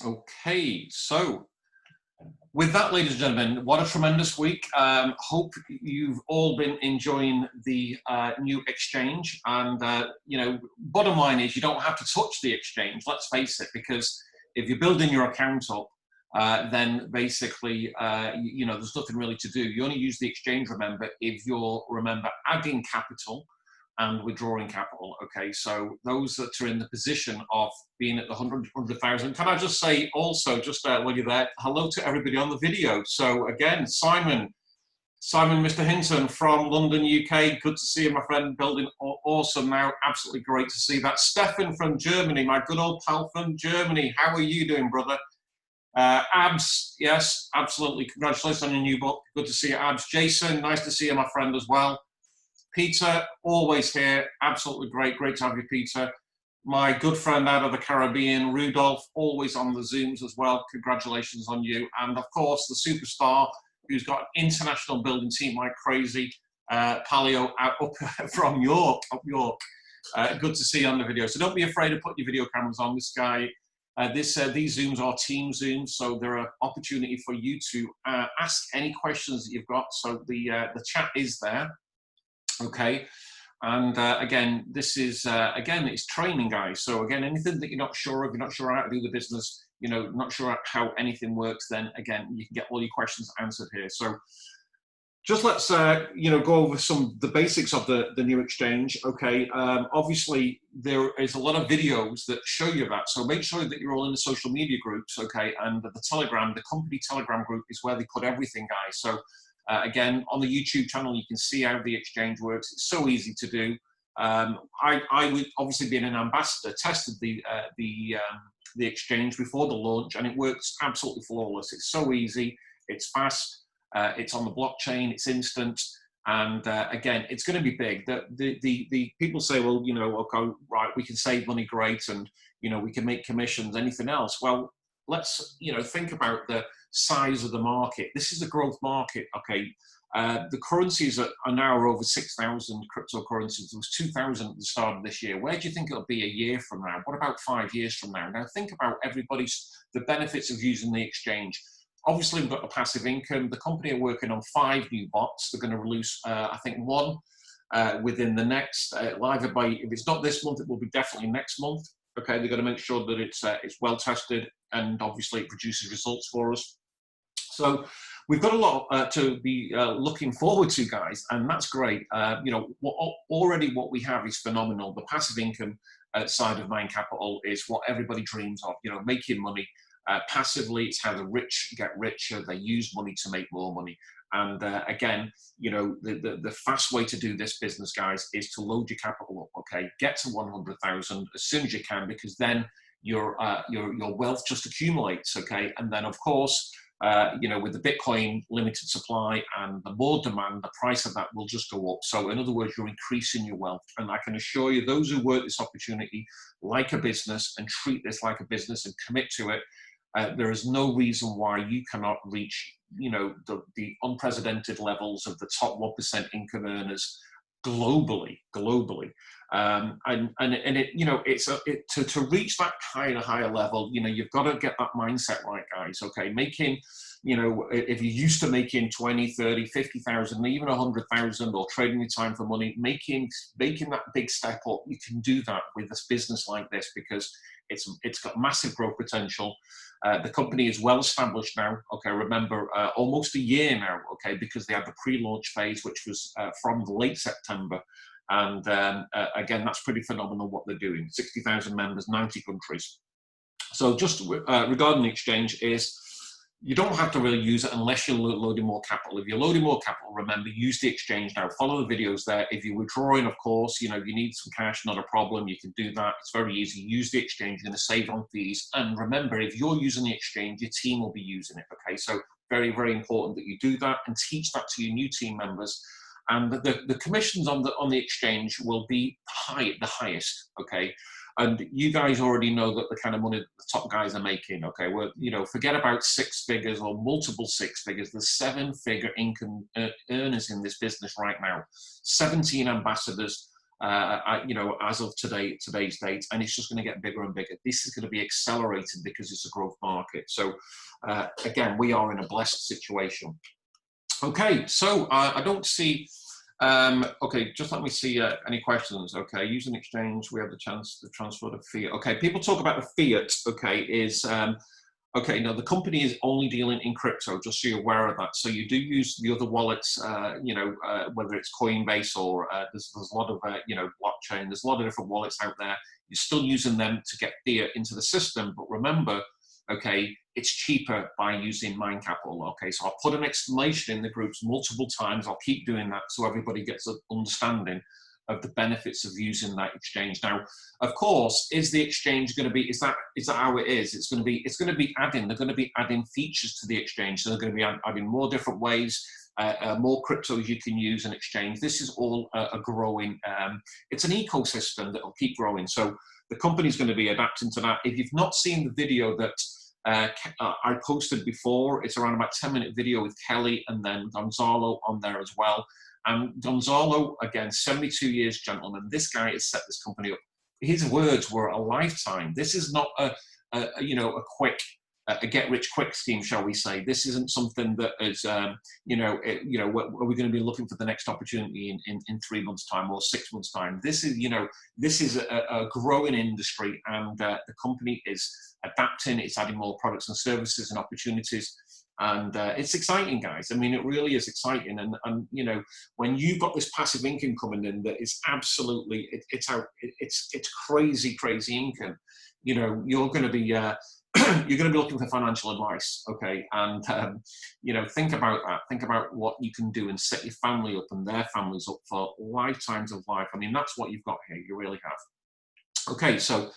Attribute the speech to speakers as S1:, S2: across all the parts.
S1: Okay, so with that, ladies and gentlemen, what a tremendous week. Hope you've all been enjoying the new exchange. And, bottom line is you don't have to touch the exchange, let's face it, because if you're building your account up, then basically, there's nothing really to do. You only use the exchange, remember, if you're, adding capital and withdrawing capital. Okay, so those that are in the position of being at the 100,000, can I just say also, just while you're there, hello to everybody on the video. So again, Simon, Mr. Hinton from London, UK, good to see you, my friend, building awesome now, absolutely great to see that. Stefan from Germany, my good old pal from Germany, how are you doing, brother? Abs, yes, absolutely, congratulations on your new book, good to see you, Abs. Jason, nice to see you, my friend, as well. Peter, always here, absolutely great to have you, Peter. My good friend out of the Caribbean, Rudolph, always on the Zooms as well, congratulations on you. And of course, the superstar who's got an international building team like crazy, Palio up from York, good to see you on the video. So don't be afraid of putting your video cameras on. This guy, these Zooms are team Zooms, so there are opportunity for you to ask any questions that you've got. So the chat is there. Okay, and again, this is it's training, guys. So again, anything that you're not sure of, you're not sure how to do the business, not sure how anything works, then again, you can get all your questions answered here. So just let's go over the basics of the new exchange. Okay, obviously there is a lot of videos that show you that, so make sure that you're all in the social media groups. Okay, and the Telegram, the company Telegram group is where they put everything, guys. So again, on the YouTube channel, you can see how the exchange works. It's so easy to do. I would obviously, being an ambassador, tested the exchange before the launch, and it works absolutely flawless. It's so easy. It's fast. It's on the blockchain. It's instant. And again, it's going to be big. The people say, well, okay, right, we can save money, great, and we can make commissions. Anything else? Well, let's think about the size of the market. This is a growth market. Okay, the currencies are now over 6,000 cryptocurrencies. There was 2,000 at the start of this year. Where do you think it'll be a year from now? What about 5 years from now? Now think about the benefits of using the exchange. Obviously, we've got the passive income. The company are working on 5 new bots. They're going to release, I think, 1 within the next, either by, if it's not this month, it will be definitely next month. Okay, they're going to make sure that it's well tested, and obviously it produces results for us. So we've got a lot to be looking forward to, guys, and that's great. Already what we have is phenomenal. The passive income side of MindCAPITAL is what everybody dreams of. Making money passively. It's how the rich get richer. They use money to make more money. And again, the fast way to do this business, guys, is to load your capital up. Okay, get to 100,000 as soon as you can, because then your wealth just accumulates. Okay, and then of course, with the Bitcoin limited supply and the more demand, the price of that will just go up. So in other words, you're increasing your wealth. And I can assure you, those who work this opportunity like a business and treat this like a business and commit to it, there is no reason why you cannot reach, the unprecedented levels of the top 1% income earners globally. And it, to reach that higher level, you've got to get that mindset right, guys. Okay, making, if you're used to making 20, 30, 50,000, even 100,000, or trading your time for money, making that big step up, you can do that with this business like this, because it's got massive growth potential. The company is well established now. Okay, remember, almost a year now. Okay, because they had the pre-launch phase, which was from late September. And again, that's pretty phenomenal what they're doing. 60,000 members, 90 countries. So just regarding the exchange is, you don't have to really use it unless you're loading more capital. If you're loading more capital, remember, use the exchange now. Follow the videos there. If you're withdrawing, of course, if you need some cash, not a problem. You can do that. It's very easy. Use the exchange. You're going to save on fees. And remember, if you're using the exchange, your team will be using it. Okay, so very, very important that you do that and teach that to your new team members. And the commissions on the exchange will be the highest. Okay. And you guys already know that the kind of money that the top guys are making, okay? Well, forget about 6 figures or multiple 6 figures. There's 7-figure income earners in this business right now. 17 ambassadors, you know, as of today's date, and it's just going to get bigger and bigger. This is going to be accelerated because it's a growth market. So again, we are in a blessed situation. Okay, so I don't see, okay, just let me see any questions. Okay, using exchange, we have the chance to transfer the fiat. Okay, people talk about the fiat, okay, is, okay, now the company is only dealing in crypto, just so you're aware of that. So you do use the other wallets, you know, whether it's Coinbase or there's a lot of, you know, blockchain, there's a lot of different wallets out there. You're still using them to get fiat into the system, but remember, okay, it's cheaper by using MindCAPITal. Okay, so I'll put an exclamation in the groups multiple times. I'll keep doing that so everybody gets an understanding of the benefits of using that exchange. Now, of course, is the exchange going to be, is that how it is? It's going to be adding, they're going to be adding features to the exchange. So they're going to be adding more different ways, more cryptos you can use and exchange. This is all a growing, it's an ecosystem that will keep growing. So the company's going to be adapting to that. If you've not seen the video that I posted before, it's around about 10-minute video with Kelly and then Gonzalo on there as well. And Gonzalo, again, 72 years, gentlemen, this guy has set this company up. His words were a lifetime. This is not you know, a quick, a get-rich-quick scheme, shall we say. This isn't something that is, you know, are we going to be looking for the next opportunity in 3 months' time or 6 months' time? This is, you know, this is a growing industry, and the company is adapting. It's adding more products and services and opportunities. And it's exciting, guys. I mean, it really is exciting. And you know, when you've got this passive income coming in, that is absolutely, it's crazy income. You know, you're going to be you're going to be looking for financial advice, okay? And you know, think about that. Think about what you can do and set your family up and their families up for lifetimes of life. I mean, that's what you've got here. You really have. Okay, so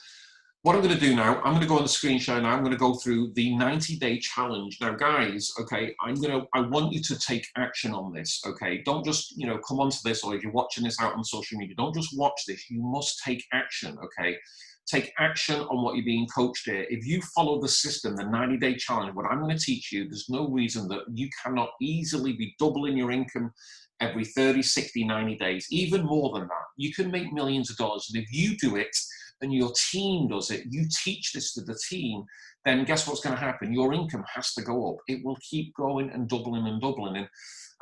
S1: what I'm going to do now, I'm going to go on the screen share now. I'm going to go through the 90-day challenge. Now, guys, okay, I want you to take action on this, okay? Don't just, you know, come onto this, or if you're watching this out on social media, don't just watch this. You must take action, okay? Take action on what you're being coached here. If you follow the system, the 90-day challenge, what I'm going to teach you, there's no reason that you cannot easily be doubling your income every 30, 60, 90 days, even more than that. You can make millions of dollars. And if you do it, and your team does it, you teach this to the team, then guess what's going to happen? Your income has to go up. It will keep growing and doubling and doubling.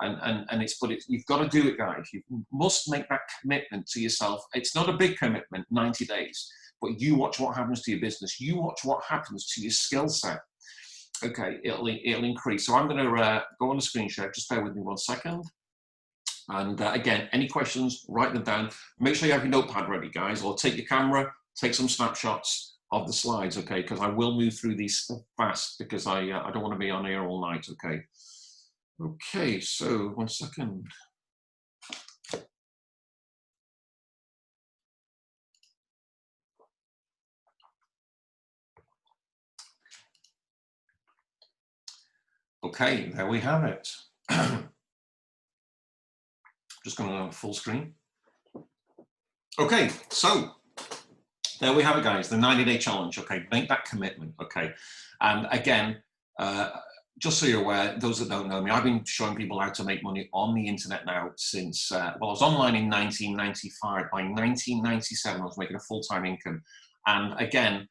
S1: You've got to do it, guys. You must make that commitment to yourself. It's not a big commitment, 90 days, but you watch what happens to your business. You watch what happens to your skill set. Okay, it'll increase. So I'm going to go on the screen share. Just bear with me 1 second. And again, any questions, write them down. Make sure you have your notepad ready, guys, or take your camera, take some snapshots of the slides, okay? Because I will move through these fast because I don't want to be on air all night, okay? Okay, so 1 second. Okay, there we have it. Just going to full screen. Okay, so there we have it, guys, the 90-day challenge, okay? Make that commitment, okay? And again, just so you're aware, those that don't know me, I've been showing people how to make money on the internet now since, well, I was online in 1995. By 1997, I was making a full-time income. And again,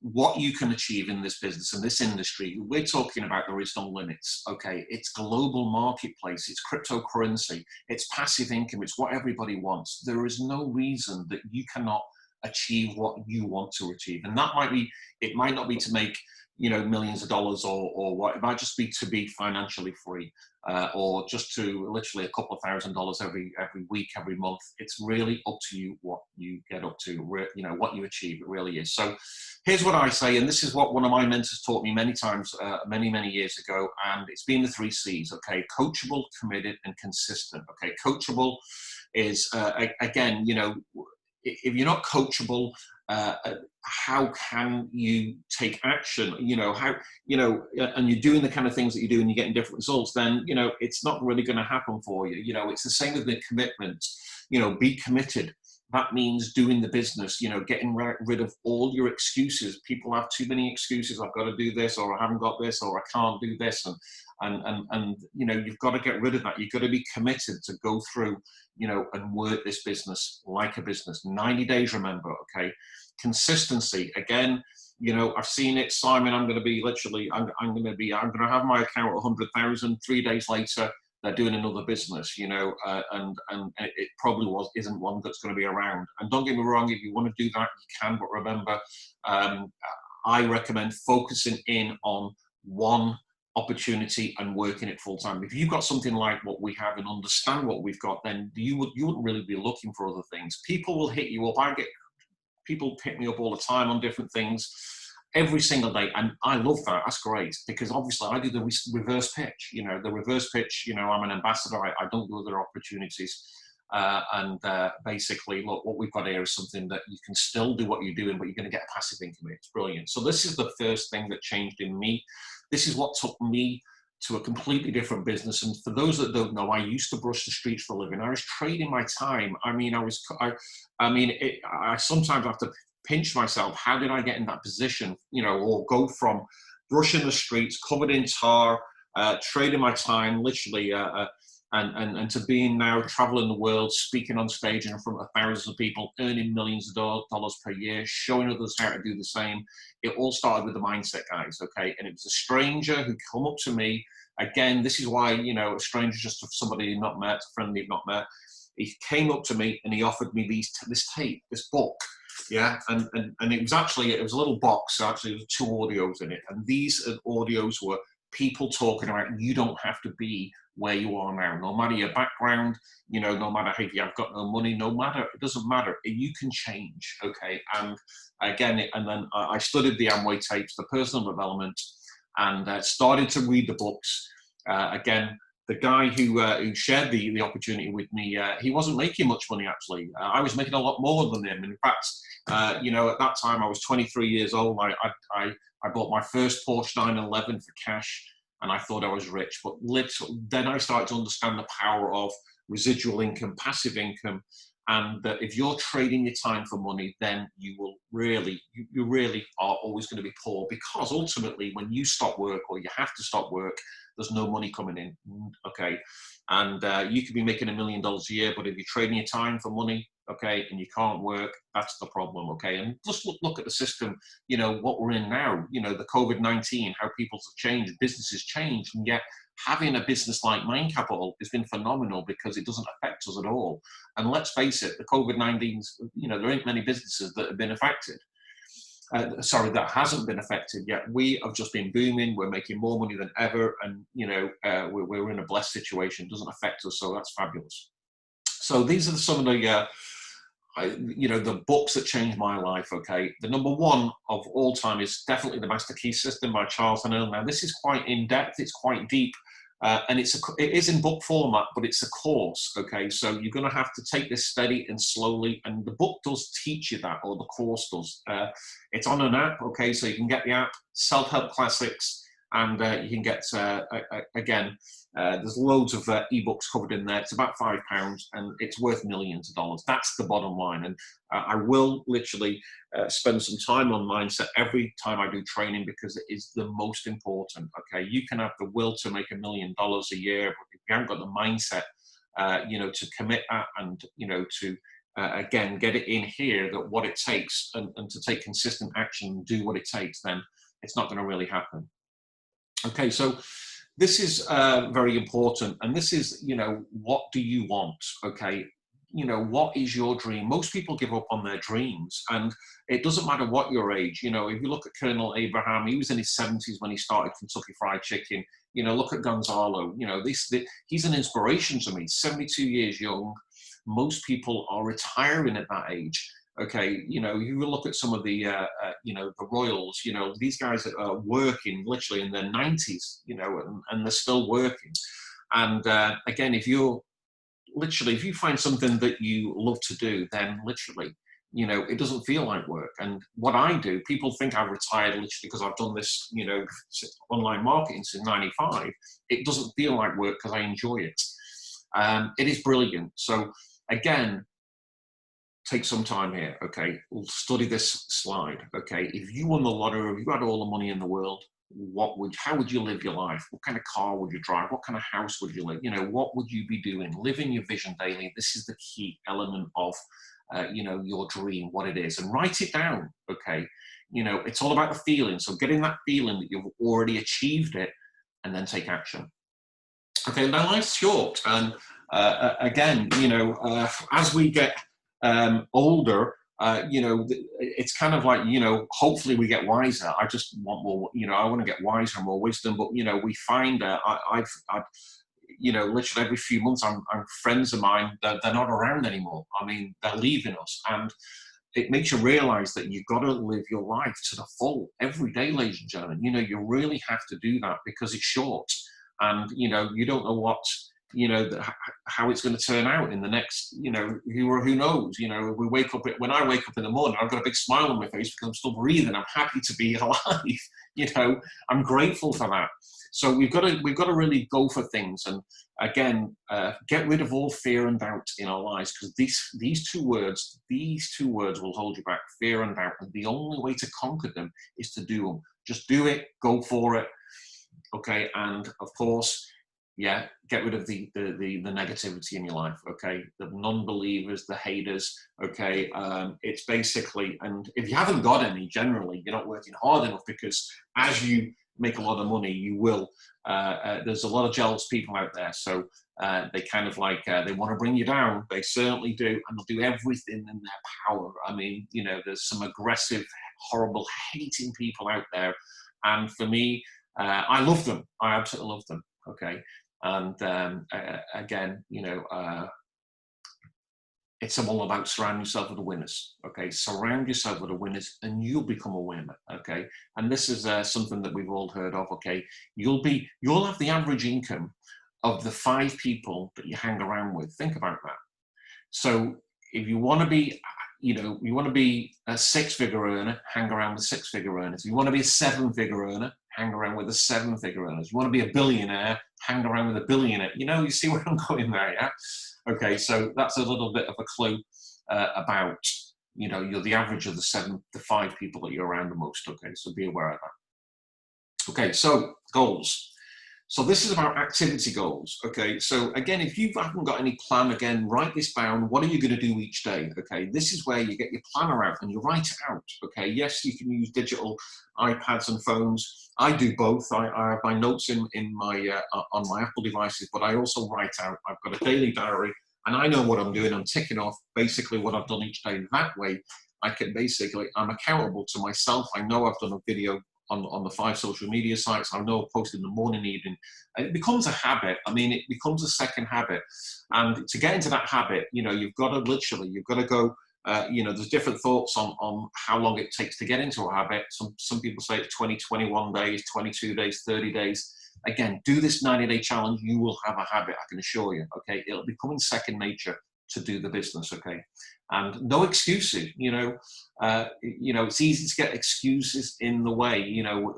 S1: what you can achieve in this business and this industry, we're talking about there is no limits, okay? It's global marketplace, it's cryptocurrency, it's passive income, it's what everybody wants. There is no reason that you cannot achieve what you want to achieve. And that might be, it might not be to make, you know, millions of dollars or what, it might just be to be financially free, or just to literally a couple of $1,000s every week, every month. It's really up to you what you get up to, you know, what you achieve. It really is. So here's what I say, and this is what one of my mentors taught me many times, many years ago, and it's been the 3 C's, okay? Coachable, committed, and consistent, okay? Coachable is, again, you know, if you're not coachable, how can you take action? You know, how, you know, and you're doing the kind of things that you do and you're getting different results, then, you know, it's not really going to happen for you. You know, it's the same with the commitment. You know, be committed. that means doing the business, you know, getting rid of all your excuses. People have too many excuses. I've got to do this, or I haven't got this, or I can't do this. And you know, you've got to get rid of that. You've got to be committed to go through, you know, and work this business like a business. 90 days, remember, okay? Consistency, again, you know, I've seen it, Simon. I'm going to be literally, I'm going to have my account at 100,000. 3 days later, they're doing another business, you know, and it probably isn't one that's going to be around. And don't get me wrong, if you want to do that, you can. But remember, I recommend focusing in on one opportunity and working it full time. If you've got something like what we have and understand what we've got, then you wouldn't really be looking for other things. People will hit you up. I get people hit me up all the time on different things every single day, and I love that. That's great, because obviously I do the reverse pitch. You know, the reverse pitch, you know, I'm an ambassador. I don't do other opportunities. Basically, look, what we've got here is something that you can still do what you're doing, but you're going to get a passive income. It's brilliant. So this is the first thing that changed in me. This is what took me to a completely different business. And for those that don't know, I used to brush the streets for a living. I was trading my time. I mean, I sometimes have to pinch myself. How did I get in that position? You know, or go from brushing the streets, covered in tar, trading my time, literally, and to being now traveling the world, speaking on stage in front of thousands of people, earning millions of dollars per year, showing others how to do the same. It all started with the mindset, guys, okay? And it was a stranger who come up to me. Again, this is why, you know, a stranger just somebody you've not met, a friend you've not met. He came up to me and he offered me this tape, this book. Yeah, and it was a little box. So actually, there were 2 audios in it, and these audios were people talking about you don't have to be where you are now, no matter your background, you know, no matter if you've got no money, no matter, it doesn't matter. You can change, okay? And again, then I studied the Amway tapes, the personal development, and started to read the books. Again, the guy who shared the opportunity with me, he wasn't making much money, actually. I was making a lot more than him. In fact, you know, at that time, I was 23 years old. I bought my first Porsche 911 for cash, and I thought I was rich. But then I started to understand the power of residual income, passive income, and that if you're trading your time for money, then you really are always going to be poor, because ultimately, when you stop work or you have to stop work, there's no money coming in, okay? And you could be making $1 million a year, but if you're trading your time for money, okay, and you can't work, that's the problem, okay? And just look at the system, you know, what we're in now, you know, the COVID-19, how people have changed, businesses change, and yet having a business like MindCAPITAL has been phenomenal because it doesn't affect us at all. And let's face it, the COVID-19's, you know, there ain't many businesses that have been affected. That hasn't been affected yet. We have just been booming. We're making more money than ever, and you know, we're in a blessed situation. It doesn't affect us, so that's fabulous. So these are some of the, you know, the books that changed my life. Okay, the number one of all time is definitely the Master Key System by Charles Hannell. Now, this is quite in depth. It's quite deep. And it is in book format, but it's a course, okay? So you're going to have to take this steady and slowly, and the book does teach you that, or the course does. It's on an app, okay? So you can get the app, Self-Help Classics, and you can get, again, there's loads of ebooks covered in there. It's about £5, and it's worth millions of dollars. That's the bottom line. And I will literally spend some time on mindset every time I do training, because it is the most important. Okay, you can have the will to make $1 million a year, but if you haven't got the mindset, you know, to commit that, and you know, to again get it in here, that what it takes, and to take consistent action and do what it takes, then it's not going to really happen. Okay, so this is very important, and this is, you know, what do you want? Okay, you know, what is your dream? Most people give up on their dreams, and it doesn't matter what your age. You know, if you look at Colonel Abraham, he was in his 70s when he started Kentucky Fried Chicken. You know, look at Gonzalo. You know, he's an inspiration to me. 72 years young. Most people are retiring at that age. Okay, you know, you look at some of the, you know, the Royals, you know, these guys are working literally in their 90s, you know, and they're still working. And again, if you find something that you love to do, then literally, you know, it doesn't feel like work. And what I do, people think I've retired literally because I've done this, you know, online marketing since '95. It doesn't feel like work because I enjoy it. It is brilliant. So again, take some time here, okay? We'll study this slide, okay? If you won the lottery, if you had all the money in the world, how would you live your life? What kind of car would you drive? What kind of house would you live? You know, what would you be doing? Living your vision daily. This is the key element of, you know, your dream, what it is, and write it down, okay? You know, it's all about the feeling. So getting that feeling that you've already achieved it, and then take action. Okay, now life's short, and again, you know, as we get older, you know, it's kind of like, you know, hopefully we get wiser. I just want more, you know, I want to get wiser and more wisdom. But, you know, we find I've you know, literally every few months, I'm friends of mine, they're not around anymore. I mean, they're leaving us. And it makes you realize that you've got to live your life to the full every day, ladies and gentlemen. You know, you really have to do that because it's short. And, you know, you don't know what, you know, how it's going to turn out in the next, you know, who knows, you know, when I wake up in the morning, I've got a big smile on my face because I'm still breathing. I'm happy to be alive. You know, I'm grateful for that. So we've got to really go for things. And again, get rid of all fear and doubt in our lives, because these two words will hold you back, fear and doubt. And the only way to conquer them is to do them. Just do it, go for it. Okay. And of course, yeah, get rid of the negativity in your life, okay? The non-believers, the haters, okay? It's basically, and if you haven't got any, generally, you're not working hard enough, because as you make a lot of money, you will, there's a lot of jealous people out there, so they kind of like, they want to bring you down. They certainly do, and they'll do everything in their power. I mean, you know, there's some aggressive, horrible, hating people out there, and for me, I love them. I absolutely love them, okay? And again, you know, it's all about surrounding yourself with the winners. Okay, surround yourself with the winners, and you'll become a winner. Okay, and this is something that we've all heard of. Okay, you'll have the average income of the 5 people that you hang around with. Think about that. So if you want to be, you know, you want to be a 6-figure earner, hang around with 6-figure earners. If you want to be a 7-figure earner, hang around with a 7-figure earner. If you want to be a billionaire, hang around with a billionaire. You know, you see where I'm going there, yeah? Okay, so that's a little bit of a clue about, you know, you're the average of the 5 people that you're around the most. Okay, so be aware of that. Okay, so goals. So this is about activity goals, okay? So again, if you haven't got any plan, again, write this down. What are you going to do each day, okay? This is where you get your planner out and you write it out, okay? Yes, you can use digital iPads and phones. I do both. I have my notes in my on my Apple devices, but I also write out. I've got a daily diary, and I know what I'm doing. I'm ticking off basically what I've done each day. That way, I can basically, I'm accountable to myself. I know I've done a video on the 5 social media sites. I know I've posted in the morning, evening. And it becomes a habit. I mean, it becomes a second habit. And to get into that habit, you know, you've got to go, you know, there's different thoughts on how long it takes to get into a habit. Some people say it's 20, 21 days, 22 days, 30 days. Again, do this 90-day challenge. You will have a habit, I can assure you, okay? It'll become in second nature to do the business, okay? And no excuses, you know, it's easy to get excuses in the way, you know,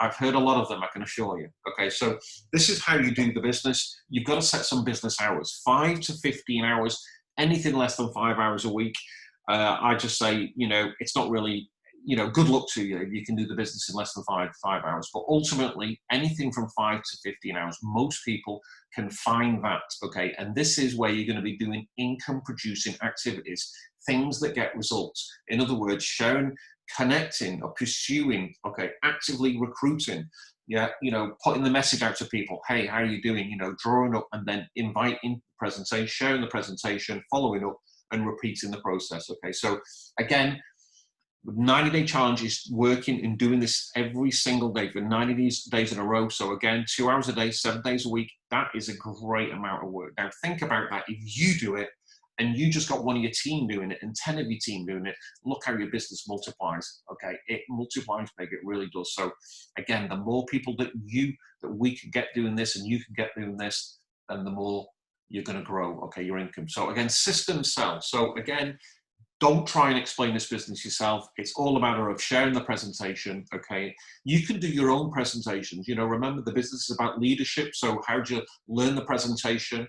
S1: I've heard a lot of them, I can assure you. Okay, so this is how you do the business. You've got to set some business hours, 5 to 15 hours, anything less than 5 hours a week. I just say, you know, it's not really, you know, good luck to you if you can do the business in less than 5 hours. But ultimately, anything from 5 to 15 hours, most people can find that, okay? And this is where you're going to be doing income-producing activities, things that get results. In other words, sharing, connecting, or pursuing, okay, actively recruiting, yeah, you know, putting the message out to people, hey, how are you doing? You know, drawing up and then inviting the presentation, sharing the presentation, following up, and repeating the process, okay? So again, 90-day challenge is working and doing this every single day for 90 days in a row. So again, 2 hours a day, 7 days a week, that is a great amount of work. Now think about that. If you do it and you just got one of your team doing it and 10 of your team doing it, look how your business multiplies, okay? It multiplies big, it really does. So again, the more people that we can get doing this and you can get doing this, then the more you're gonna grow, okay, your income. So again, system sell. So again, don't try and explain this business yourself. It's all a matter of sharing the presentation, okay? You can do your own presentations. You know, remember the business is about leadership, so how do you learn the presentation?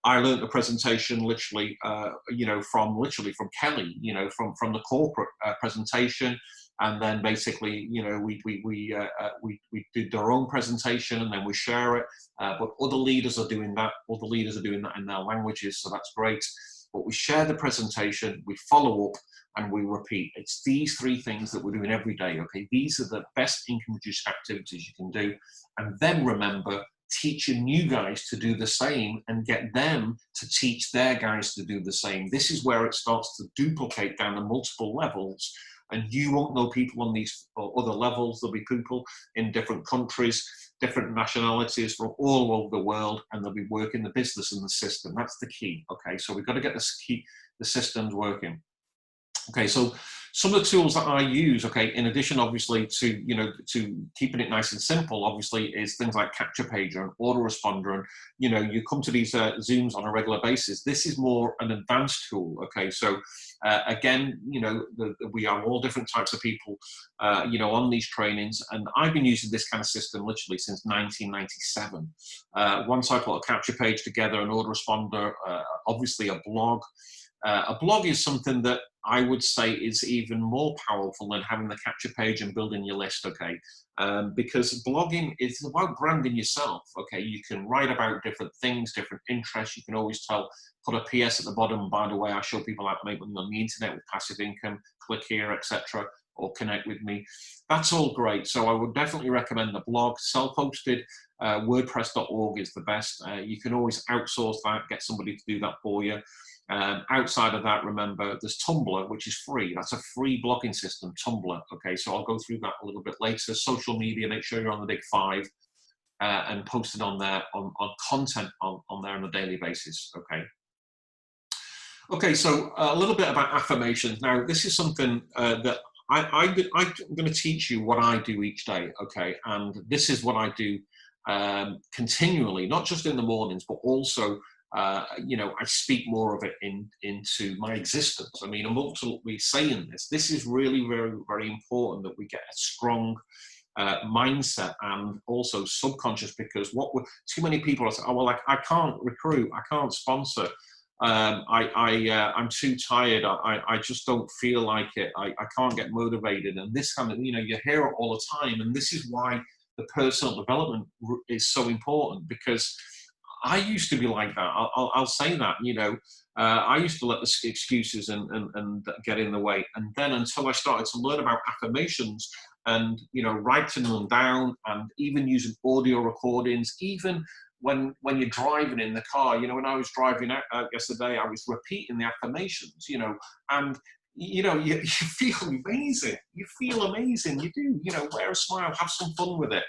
S1: I learned the presentation literally, from Kelly, from the corporate presentation. And then basically, we did their own presentation, and then we share it. But other leaders are doing that. Other leaders are doing that in their languages, so that's great. But we share the presentation, we follow up, and we repeat. It's these three things that we're doing every day. Okay, these are the best income-producing activities you can do, and then remember, teach your new guys to do the same, and get them to teach their guys to do the same. This is where it starts to duplicate down to multiple levels. And you won't know people on these other levels. There'll be people in different countries, different nationalities from all over the world, and they'll be working the business and the system. That's the key. Okay, so we've got to get the systems working. Okay, so some of the tools that I use, okay, in addition, obviously, to keeping it nice and simple, obviously, is things like Capture Pager and Autoresponder. And, you come to these Zooms on a regular basis. This is more an advanced tool, okay? So, again, we have all different types of people, on these trainings. And I've been using this kind of system literally since 1997. Once I put a Capture Page together, an Autoresponder, obviously a blog. A blog is something that I would say is even more powerful than having the Capture Page and building your list, okay? Because blogging is about branding yourself, okay? You can write about different things, different interests. You can always put a PS at the bottom, by the way, I show people how to make money on the internet with passive income, click here, etc., or connect with me. That's all great. So I would definitely recommend the blog. Self-hosted, WordPress.org is the best. You can always outsource that, get somebody to do that for you. Outside of that, remember, there's Tumblr, which is free. That's a free blogging system, Tumblr. Okay, so I'll go through that a little bit later. Social media, make sure you're on the big 5 and post it on there, on content on there on a daily basis. Okay. Okay, so a little bit about affirmations. Now, this is something that I'm going to teach you what I do each day. Okay, and this is what I do continually, not just in the mornings, but also I speak more of it into my existence. I mean, I'm ultimately saying this. This is really very, very important that we get a strong mindset and also subconscious, because too many people are saying, oh, well, I can't recruit, I can't sponsor, I'm too tired, I just don't feel like it, I can't get motivated, and this kind of, you hear it all the time. And this is why the personal development is so important, because I used to be like that. I'll say that, I used to let the excuses and get in the way. And then until I started to learn about affirmations and, writing them down, and even using audio recordings, even when you're driving in the car, when I was driving out yesterday, I was repeating the affirmations, and you feel amazing. You feel amazing. You do, wear a smile, have some fun with it.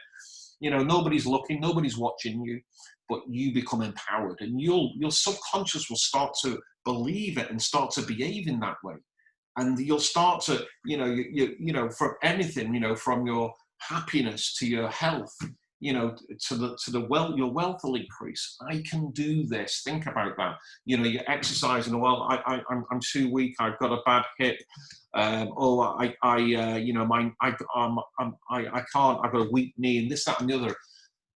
S1: Nobody's looking, nobody's watching you, but you become empowered, and your subconscious will start to believe it and start to behave in that way. And you'll start to, from anything, from your happiness to your health, to your wealth will increase. I can do this. Think about that. You're exercising. Well, I'm too weak. I've got a bad hip. I can't. I've got a weak knee, and this, that, and the other.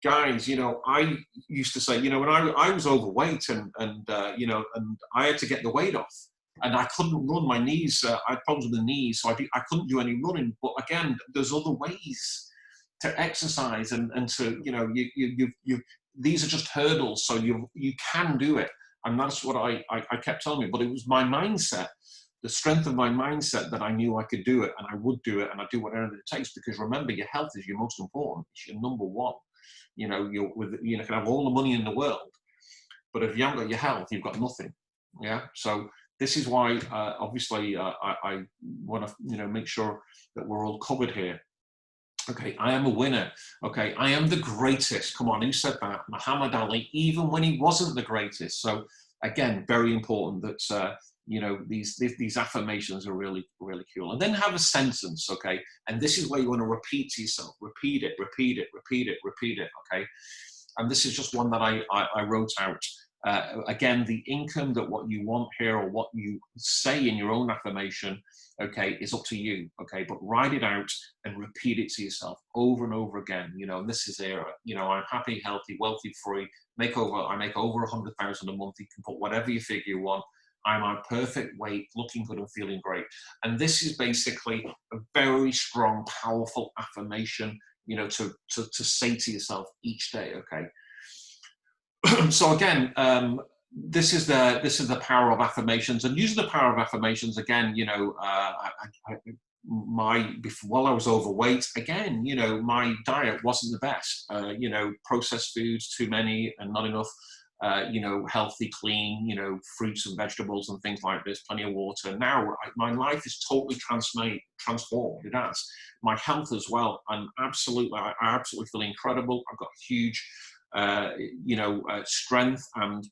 S1: Guys, I used to say, when I was overweight and I had to get the weight off, and I couldn't run. My knees, I had problems with the knees, so I couldn't do any running. But again, there's other ways to exercise, and to, these are just hurdles, so you can do it. And that's what I kept telling me. But it was my mindset, the strength of my mindset, that I knew I could do it, and I would do it, and I'd do whatever it takes. Because remember, your health is your most important. It's your number one. You can have all the money in the world, but if you haven't got your health, you've got nothing. Yeah. So this is why, obviously, I want to, make sure that we're all covered here. Okay, I am a winner. Okay, I am the greatest. Come on, who said that? Muhammad Ali, even when he wasn't the greatest. So again, very important that these affirmations are really, really cool. And then have a sentence, okay? And this is where you want to repeat to yourself. Repeat it, repeat it, repeat it, repeat it, okay? And this is just one that I wrote out. Again, the income that what you want here or what you say in your own affirmation, okay, is up to you, okay, but write it out and repeat it to yourself over and over again. You know, and this is there, you know, I'm happy, healthy, wealthy, free, I make over 100,000 a month. You can put whatever you figure you want. I'm on perfect weight, looking good and feeling great. And this is basically a very strong, powerful affirmation, you know, to say to yourself each day, okay? So again, this is the power of affirmations. And using the power of affirmations, again, you know, while I was overweight, again, you know, my diet wasn't the best. You know, processed foods, too many and not enough. You know, healthy, clean, you know, fruits and vegetables and things like this, plenty of water. Now, my life is totally transformed. It has. My health as well. And absolutely, I absolutely feel incredible. I've got huge, you know, strength and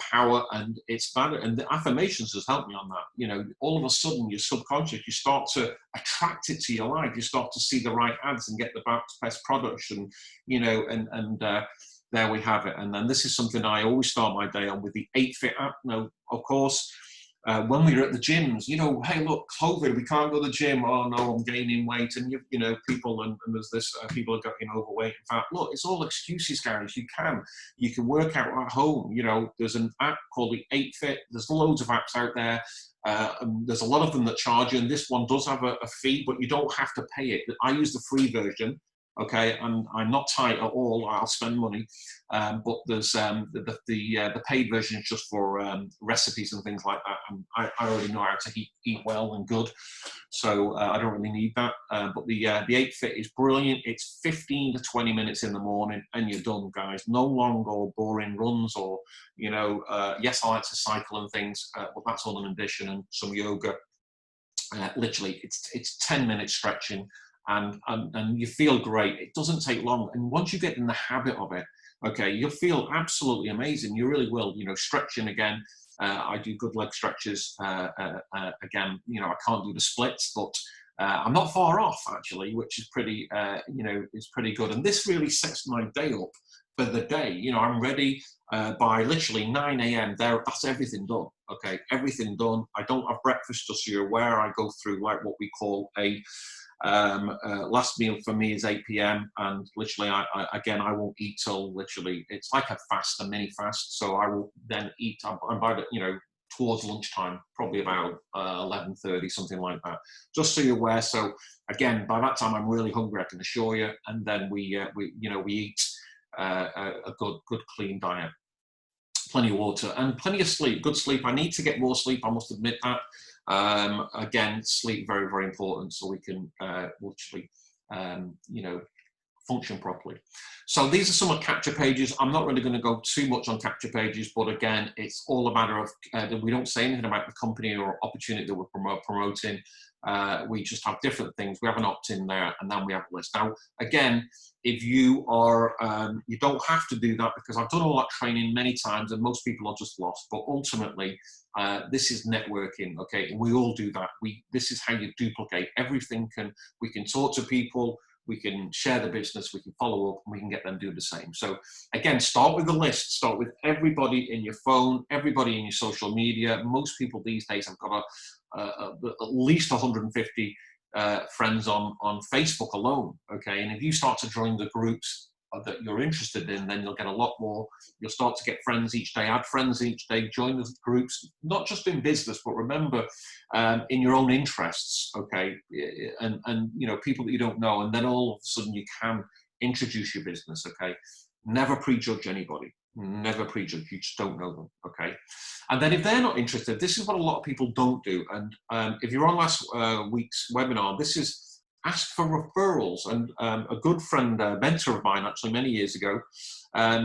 S1: power, and it's better. And the affirmations has helped me on that. You know, all of a sudden, your subconscious, you start to attract it to your life. You start to see the right ads and get the best products, and you know, and there we have it. And then this is something I always start my day on with the 8Fit app. Now, of course, when we were at the gyms, you know, hey, look, COVID, we can't go to the gym. Oh no, I'm gaining weight. And you know, people, and there's this, people are getting overweight. In fact, look, it's all excuses, guys. You can work out at home. You know, there's an app called the 8Fit. There's loads of apps out there. There's a lot of them that charge you, and this one does have a fee, but you don't have to pay it. I use the free version. Okay, and I'm not tight at all. I'll spend money, but there's the paid version is just for recipes and things like that. And I already know how to eat well and good, so I don't really need that. But the 8Fit is brilliant. It's 15 to 20 minutes in the morning, and you're done, guys. No long or boring runs, or you know, yes, I like to cycle and things, but that's all in addition, and some yoga. Literally, it's 10 minutes stretching. And you feel great. It doesn't take long. And once you get in the habit of it, okay, you'll feel absolutely amazing. You really will. You know, stretching again. I do good leg stretches. Again, you know, I can't do the splits, but I'm not far off actually, which is pretty, you know, is pretty good. And this really sets my day up for the day. You know, I'm ready by literally 9 a.m. There, that's everything done. Okay, everything done. I don't have breakfast, just so you're aware. I go through like what we call a last meal for me is 8 p.m. and literally I won't eat till literally, it's like a fast, a mini fast. So I will then eat, I'm by the, you know, towards lunchtime, probably about 11:30, something like that, just so you're aware. So again, by that time I'm really hungry, I can assure you. And then we eat a good clean diet, plenty of water and plenty of sleep, good sleep. I need to get more sleep, I must admit that. Again, sleep very, very important, so we can literally, you know, function properly. So these are some of capture pages. I'm not really going to go too much on capture pages, but again, it's all a matter of that we don't say anything about the company or opportunity that we're promoting. We just have different things. We have an opt-in there, and then we have a list. Now, again, if you are, you don't have to do that, because I've done all that training many times and most people are just lost. But ultimately, this is networking, okay? And we all do that. This is how you duplicate everything. We can talk to people, we can share the business, we can follow up, and we can get them doing the same. So again, start with the list, start with everybody in your phone, everybody in your social media. Most people these days have got at least 150 friends on Facebook alone, okay? And if you start to join the groups that you're interested in, then you'll get a lot more. You'll start to get friends each day, add friends each day, join the groups, not just in business, but remember, in your own interests, okay? And you know, people that you don't know, and then all of a sudden you can introduce your business, okay? Never prejudge anybody. Never prejudge, you just don't know them, okay? And then if they're not interested, this is what a lot of people don't do. And if you're on last week's webinar, this is ask for referrals. And a good friend, mentor of mine, actually many years ago,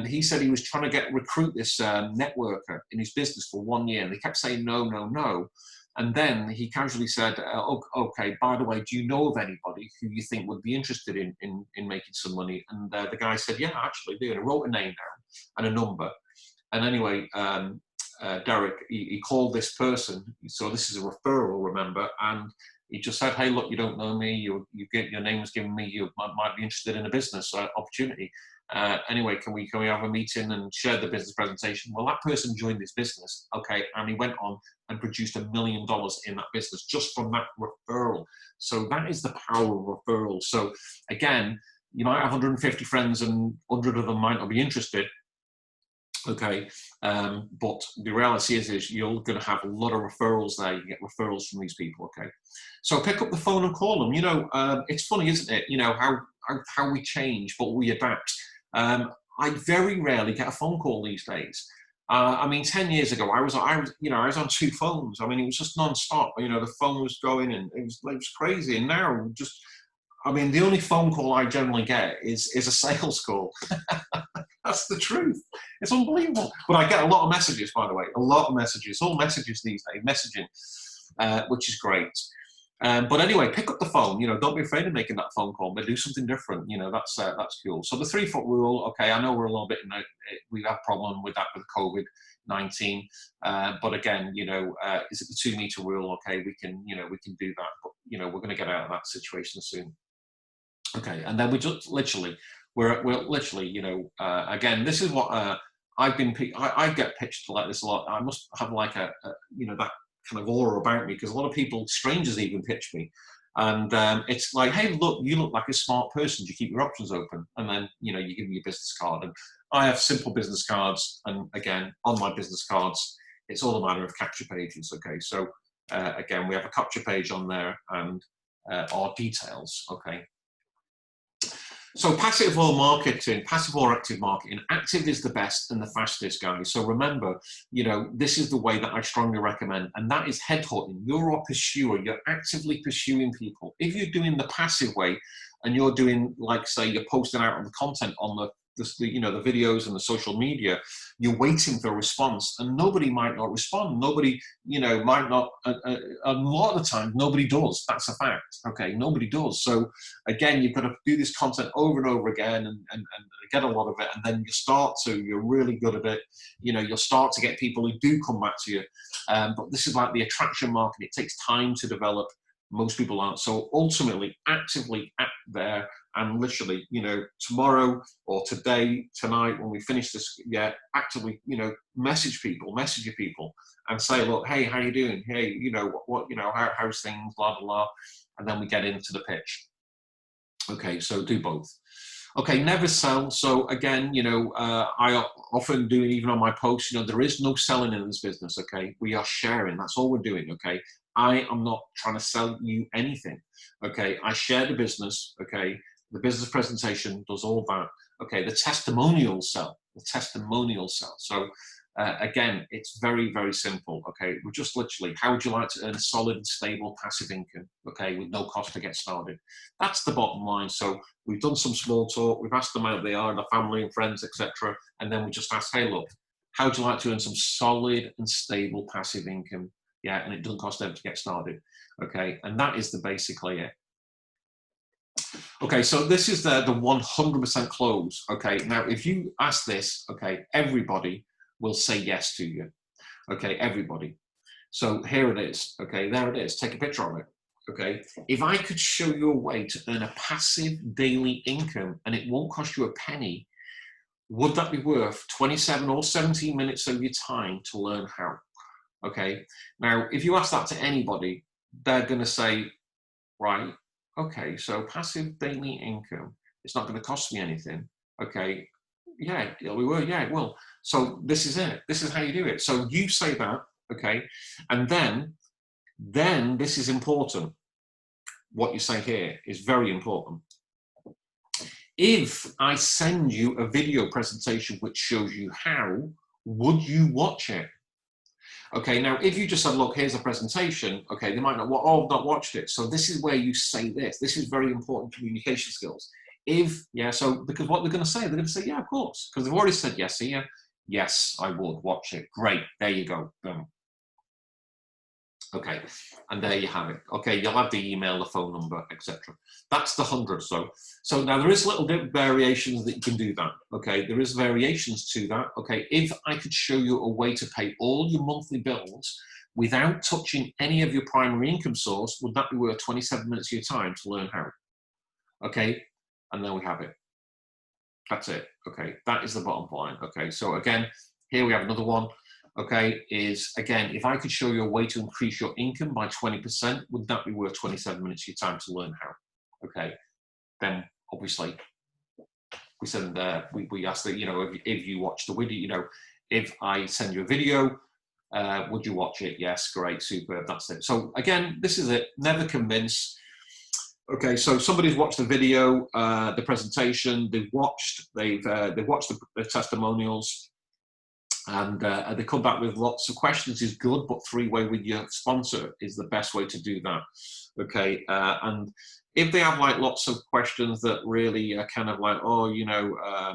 S1: he said he was trying to recruit this networker in his business for 1 year, and they kept saying no, no, no. And then he casually said, okay, by the way, do you know of anybody who you think would be interested in making some money? And the guy said, yeah, actually, I do. And I wrote a name down and a number. And anyway, Derek, he called this person. So this is a referral, remember? And he just said, hey, look, you don't know me. Your name was given me. You might be interested in a business opportunity. anyway, can we have a meeting and share the business presentation? Well, that person joined this business, okay, and he went on and produced $1 million in that business just from that referral. So that is the power of referral. So again, you might have 150 friends and 100 of them might not be interested. Okay, but the reality is you're going to have a lot of referrals there. You get referrals from these people. Okay, so pick up the phone and call them. You know, it's funny, isn't it? You know how we change, but we adapt. I very rarely get a phone call these days. I mean, 10 years ago, I was on 2 phones. I mean, it was just non-stop. You know, the phone was going, and it was crazy. And now, just, I mean, the only phone call I generally get is a sales call. That's the truth. It's unbelievable. But I get a lot of messages, by the way, a lot of messages, all messages these days, messaging, which is great. But anyway, pick up the phone. You know, don't be afraid of making that phone call, but do something different. You know, that's cool. So the 3-foot rule. Okay, I know we're a little bit we have a problem with that with COVID-19, but again, you know, is it the 2-meter rule? Okay, we can do that. But you know, we're going to get out of that situation soon. Okay, and then we just literally. We're literally, you know, again, this is what I get pitched like this a lot. I must have like you know, that kind of aura about me, because a lot of people, strangers even, pitch me. And it's like, hey, look, you look like a smart person. Do you keep your options open? And then, you know, you give me your business card. And I have simple business cards. And again, on my business cards, it's all a matter of capture pages. Okay, so again, we have a capture page on there and our details. Okay. So passive or marketing, passive or active marketing. Active is the best and the fastest, guys. So remember, you know, this is the way that I strongly recommend, and that is headhunting. You're a pursuer. You're actively pursuing people. If you're doing the passive way and you're doing, like, say, you're posting out on the content on the you know, the videos and the social media, you're waiting for a response, and nobody might not respond. Nobody, you know, might not, a lot of the time, nobody does. That's a fact. Okay, nobody does. So again, you've got to do this content over and over again and get a lot of it, and then you're really good at it. You know, you'll start to get people who do come back to you. But this is like the attraction market. It takes time to develop. Most people aren't. So ultimately, actively act there, and literally, you know, tomorrow or today, tonight, when we finish this, actively, you know, message your people and say, look, hey, how you doing? Hey, you know, what you know, how's things, blah, blah, blah. And then we get into the pitch. Okay, so do both. Okay, never sell. So again, you know, I often do, even on my posts, you know, there is no selling in this business. Okay, we are sharing. That's all we're doing. Okay, I am not trying to sell you anything. Okay, I share the business. Okay, the business presentation does all that. Okay, the testimonials sell. So again, it's very, very simple. Okay, we're just literally, how would you like to earn solid and stable passive income? Okay, with no cost to get started. That's the bottom line. So we've done some small talk. We've asked them how they are, their family and friends, etc. And then we just asked, hey, look, how would you like to earn some solid and stable passive income? Yeah, and it doesn't cost them to get started. Okay, and that is basically it. Okay, so this is the 100% close. Okay, now if you ask this, okay, everybody will say yes to you. Okay, everybody. So here it is. Okay, there it is. Take a picture of it. Okay, if I could show you a way to earn a passive daily income and it won't cost you a penny, would that be worth 27 or 17 minutes of your time to learn how? Okay, now if you ask that to anybody, they're going to say, right, okay, so passive daily income, it's not going to cost me anything. Okay, yeah, we will, yeah, it will. So this is it. This is how you do it. So you say that, okay, and then this is important. What you say here is very important. If I send you a video presentation which shows you how, would you watch it? Okay, now if you just said, look, here's a presentation, okay, they might not, oh, I've not watched it. So this is where you say this. This is very important communication skills. So because what they're going to say, yeah, of course, because they've already said yes here. Yes, I would watch it. Great, there you go. Boom. Okay, and there you have it. Okay, you'll have the email, the phone number, etc. That's the 100. So now there is little bit variations that you can do that. Okay, there is variations to that. Okay, if I could show you a way to pay all your monthly bills without touching any of your primary income source, would that be worth 27 minutes of your time to learn how? Okay, and there we have it. That's it. Okay, that is the bottom line. Okay, so again, here we have another one. Okay, is again, if I could show you a way to increase your income by 20%, would that be worth 27 minutes of your time to learn how? Okay, then obviously we send we ask that, you know, if you watch the video, you know, if I send you a video, would you watch it? Yes, great, superb, that's it. So again, this is it. Never convince. Okay, so somebody's watched the video, the presentation. They've watched the testimonials, and they come back with lots of questions. Is good, but three-way with your sponsor is the best way to do that. Okay, and if they have like lots of questions that really are kind of like, oh, you know, I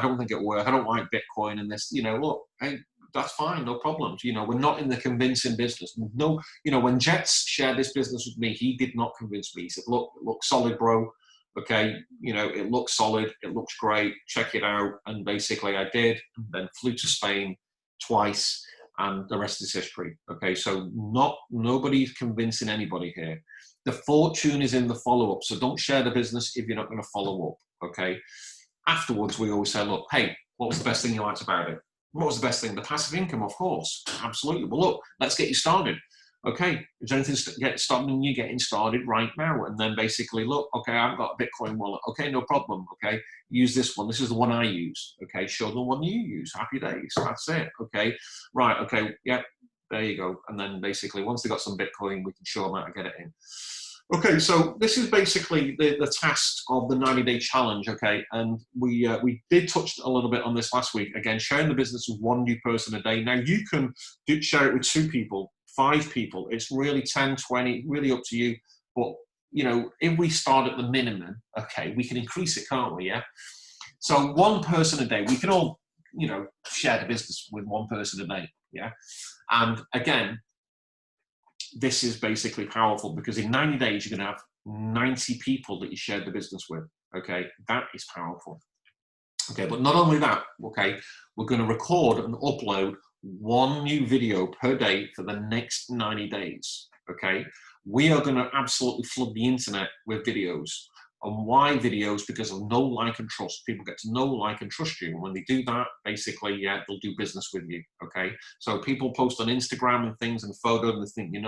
S1: don't think it'll work. I don't like Bitcoin and this. You know, look, hey, that's fine, no problems. You know, we're not in the convincing business. No, you know, when Jets shared this business with me, he did not convince me. He said, look, it looks solid, bro. Okay, you know, it looks solid, it looks great, check it out. And basically I did, and then flew to Spain twice, and the rest is history. Okay, so nobody's convincing anybody here. The fortune is in the follow-up, so don't share the business if you're not going to follow up. Okay, afterwards we always say, look, hey, what was the best thing you liked about it? What was the best thing? The passive income, of course, absolutely. Well, look, let's get you started. Okay, is there anything to get started and you're getting started right now? And then basically, look, okay, I've got a Bitcoin wallet. Okay, no problem. Okay, use this one. This is the one I use. Okay, show them one you use. Happy days. That's it. Okay, right. Okay, yeah, there you go. And then basically, once they got some Bitcoin, we can show them how to get it in. Okay, so this is basically the task of the 90-day challenge, okay? And we did touch a little bit on this last week. Again, sharing the business with one new person a day. Now, you can share it with 2 people, 5 people. It's really 10, 20, really up to you. But, you know, if we start at the minimum, okay, we can increase it, can't we, yeah? So 1 person a day, we can all, you know, share the business with 1 person a day, yeah? And again, this is basically powerful because in 90 days, you're going to have 90 people that you shared the business with. Okay, that is powerful. Okay, but not only that, okay, we're going to record and upload 1 new video per day for the next 90 days. Okay, we are going to absolutely flood the internet with videos. And why videos? Because of know, like, and trust. People get to know, like, and trust you. And when they do that, basically, yeah, they'll do business with you, okay? So people post on Instagram and things and photos and they think, you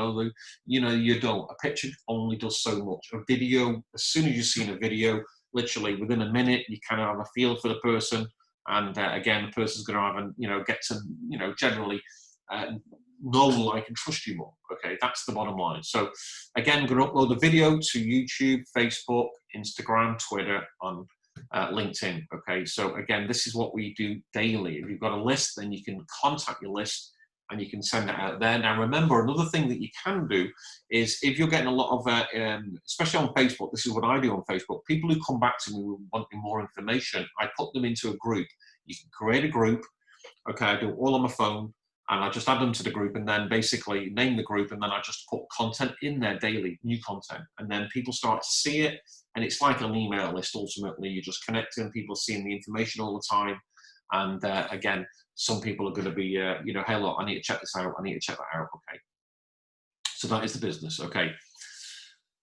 S1: don't. A picture only does so much. A video, as soon as you've seen a video, literally within a minute, you kind of have a feel for the person. And again, the person's going to have, get to, generally know, like, and trust you more. Okay, that's the bottom line. So again, I'm going to upload the video to YouTube, Facebook, Instagram, Twitter, on LinkedIn. Okay, so again, this is what we do daily. If you've got a list, then you can contact your list and you can send it out there. Now, remember, another thing that you can do is if you're getting a lot of, especially on Facebook, this is what I do on Facebook, people who come back to me wanting more information, I put them into a group. You can create a group. Okay, I do it all on my phone. And I just add them to the group and then basically name the group, and then I just put content in there daily, new content. And then people start to see it, and it's like an email list. Ultimately, you're just connecting, people seeing the information all the time. And again, some people are going to be, hey, look, I need to check this out. I need to check that out. Okay. So that is the business. Okay.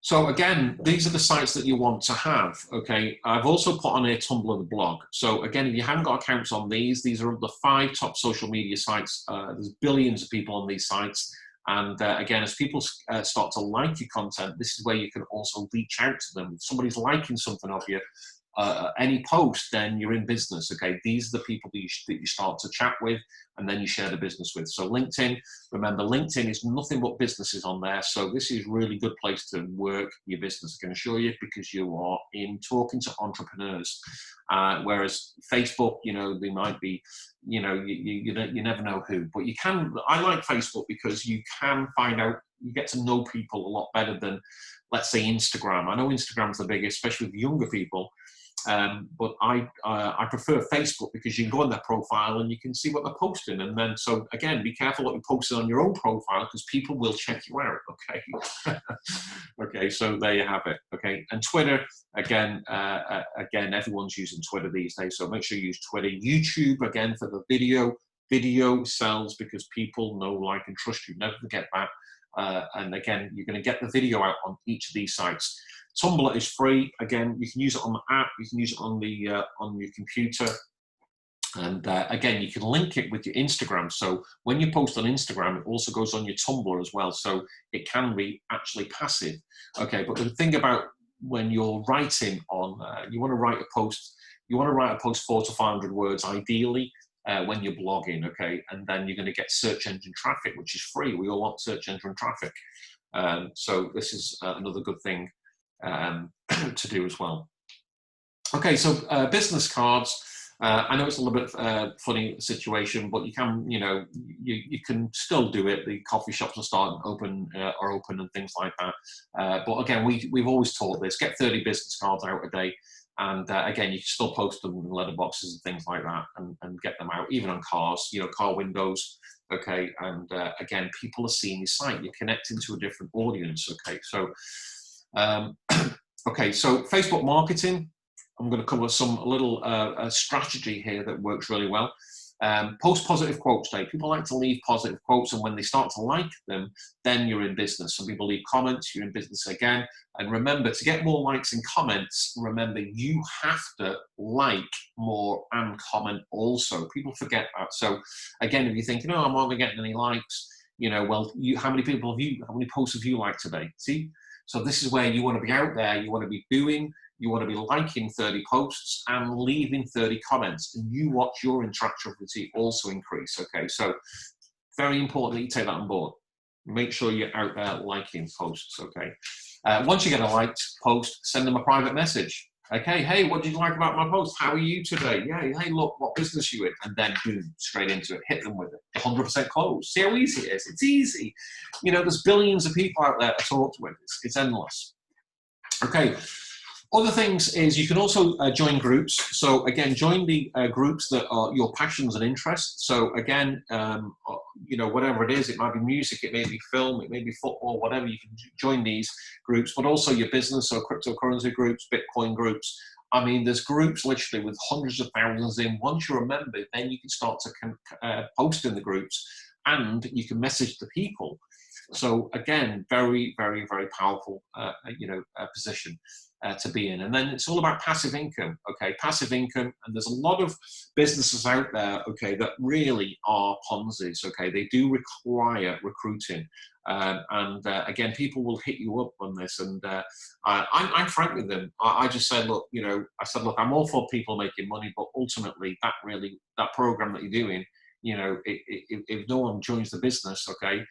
S1: So again, these are the sites that you want to have, okay? I've also put on a Tumblr, the blog. So again, if you haven't got accounts on these are the 5 top social media sites. There's billions of people on these sites. And again, as people start to like your content, this is where you can also reach out to them. If somebody's liking something of you, any post, then you're in business, okay? These are the people that you start to chat with, and then you share the business with. So LinkedIn, remember, LinkedIn is nothing but businesses on there. So this is a really good place to work your business, I can assure you, because you are in talking to entrepreneurs. Whereas Facebook, they might be, you never know who, but you can, I like Facebook because you can find out, you get to know people a lot better than, let's say, Instagram. I know Instagram's the biggest, especially with younger people. But I prefer Facebook because you can go on their profile and you can see what they're posting. And then, so again, be careful what you post on your own profile because people will check you out, okay? Okay, so there you have it, okay? And Twitter, again, everyone's using Twitter these days, so make sure you use Twitter. YouTube, again, for the video. Video sells because people know, like, and trust you. Never forget that. And again, you're going to get the video out on each of these sites. Tumblr is free. Again, you can use it on the app, you can use it on your computer. And again, you can link it with your Instagram. So when you post on Instagram, it also goes on your Tumblr as well. So it can be actually passive. Okay, but the thing about when you're writing on, you want to write a post 400 to 500 words ideally when you're blogging, okay? And then you're going to get search engine traffic, which is free. We all want search engine traffic. So this is another good thing to do as well. Okay, so business cards. I know it's a little bit funny situation, but you can, you can still do it. The coffee shops are open and things like that. But again, we've always taught this: get 30 business cards out a day, and again, you can still post them in letterboxes and things like that, and get them out, even on cars, car windows. Okay, and again, people are seeing your site. You're connecting to a different audience. Okay, so okay, so Facebook marketing. I'm going to cover a little strategy here that works really well. Post positive quotes day. People like to leave positive quotes, and when they start to like them, then you're in business. Some people leave comments, you're in business again. And remember, to get more likes and comments, remember, you have to like more and comment also. People forget that. So again, if you think, no, I'm not getting any likes, well, how many posts have you liked today? See? So this is where you want to be out there. You want to be you want to be liking 30 posts and leaving 30 comments, and you watch your interactivity also increase. Okay, so very important that you take that on board. Make sure you're out there liking posts. Okay, once you get a liked post, send them a private message. Okay, hey, what did you like about my post? How are you today? Yeah, hey, look, what business you in? And then boom, straight into it. Hit them with it. 100% close. See how easy it is? It's easy. There's billions of people out there to talk with. It's endless. Okay. Other things is you can also join groups. So again, join the groups that are your passions and interests. So again, whatever it is, it might be music, it may be film, it may be football, whatever, you can join these groups, but also your business, so cryptocurrency groups, Bitcoin groups. I mean, there's groups literally with hundreds of thousands in. Once you're a member, then you can start to post in the groups, and you can message the people. So again, very, very, very powerful, position to be in. And then it's all about passive income. Okay, passive income, and there's a lot of businesses out there. Okay, that really are Ponzi's. Okay, they do require recruiting, and again, people will hit you up on this. And I'm frank with them. I just said, look, look, I'm all for people making money, but ultimately, that program that you're doing, if no one joins the business, okay.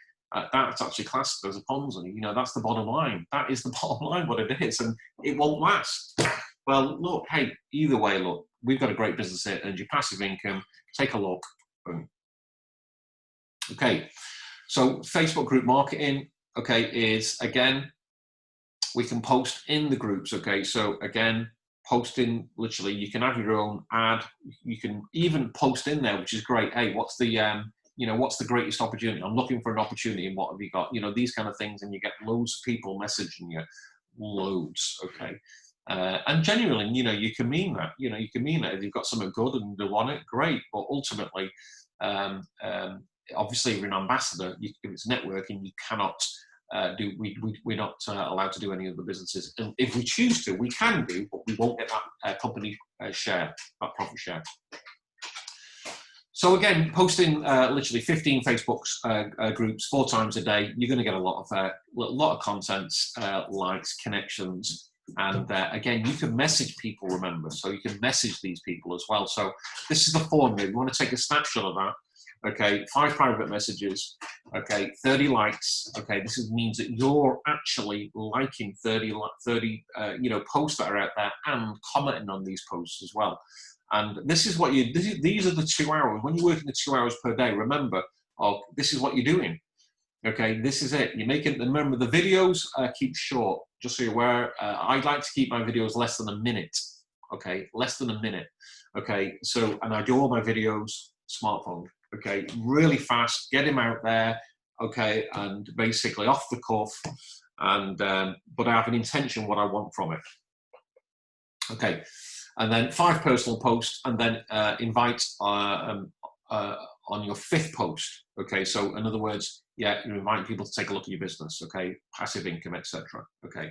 S1: That's actually classed as a Ponzi. That's the bottom line. That is the bottom line, what it is, and it won't last. Well, look, hey, either way, look, we've got a great business here, and your passive income, take a look. Boom. Okay, so Facebook group marketing, okay, is, again, we can post in the groups, okay, so again, posting, literally, you can have your own ad, you can even post in there, which is great. Hey, what's the greatest opportunity? I'm looking for an opportunity, and what have you got? These kind of things, and you get loads of people messaging you, loads, okay? And genuinely, you can mean that. You can mean that. If you've got something good and they want it, great. But ultimately, obviously, if you're an ambassador, if it's networking, you cannot we're not allowed to do any of the businesses. And if we choose to, we can do, but we won't get that company share, that profit share. So again, posting literally 15 Facebook groups 4 times a day, you're going to get a lot of content, likes, connections, and again, you can message people. Remember, so you can message these people as well. So this is the formula. You want to take a snapshot of that. Okay, 5 private messages. Okay, 30 likes. Okay, this means that you're actually liking 30 posts that are out there and commenting on these posts as well. And this is what these are the 2 hours. When you're working the 2 hours per day, remember, this is what you're doing. Okay, this is it. You're making, remember, the videos keep short, just so you're aware. I'd like to keep my videos less than a minute. Okay, less than a minute. Okay, so, and I do all my videos smartphone. Okay, really fast, get him out there. Okay, and basically off the cuff, and but I have an intention what I want from it. Okay. And then 5 personal posts, and then invite on your 5th post. Okay, so in other words, yeah, you're inviting people to take a look at your business. Okay, passive income, etc. Okay.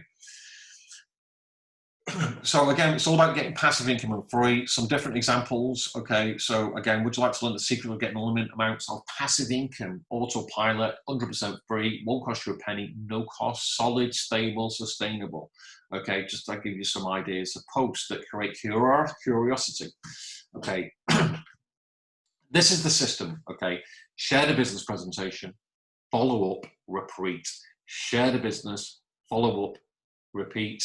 S1: So again, it's all about getting passive income and free. Some different examples. Okay, so again, would you like to learn the secret of getting unlimited amounts of passive income? Autopilot, 100% free, won't cost you a penny, no cost, solid, stable, sustainable. Okay, just to give you some ideas of posts that create curiosity. Okay, this is the system. Okay, share the business presentation, follow up, repeat. Share the business, follow up, repeat.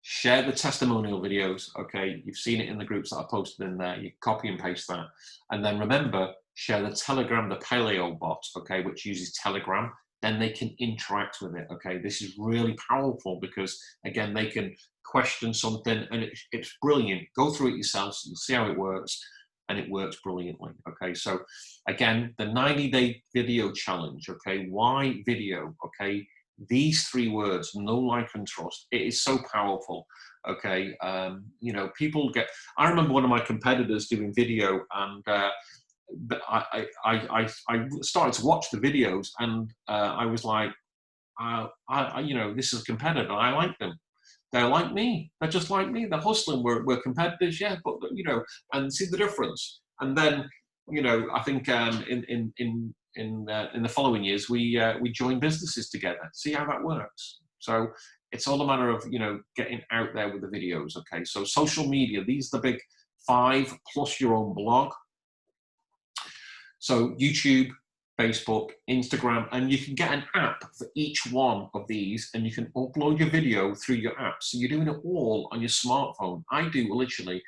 S1: Share the testimonial videos. Okay, you've seen it in the groups that I posted in there. You copy and paste that. And then remember, share the Telegram, the Paleo bot, okay, which uses Telegram. Then they can interact with it. Okay, this is really powerful because, again, they can question something and it's brilliant. Go through it yourself, so you'll see how it works. And it works brilliantly. Okay, so again, the 90-day video challenge. Okay, why video? Okay, these 3 words: know, like, and trust. It is so powerful. Okay, you know, people get. I remember one of my competitors doing video, and I started to watch the videos, and I was like, you know, this is a competitor. I like them. They're like me. They're just like me. They're hustling. We're competitors, yeah, but you know, and see the difference. And then, you know, I think in the following years we joined businesses together. See how that works. So it's all a matter of, you know, getting out there with the videos. Okay, so social media. These are the big 5 plus your own blog. So YouTube, Facebook, Instagram, and you can get an app for each one of these, and you can upload your video through your app. So you're doing it all on your smartphone. I do literally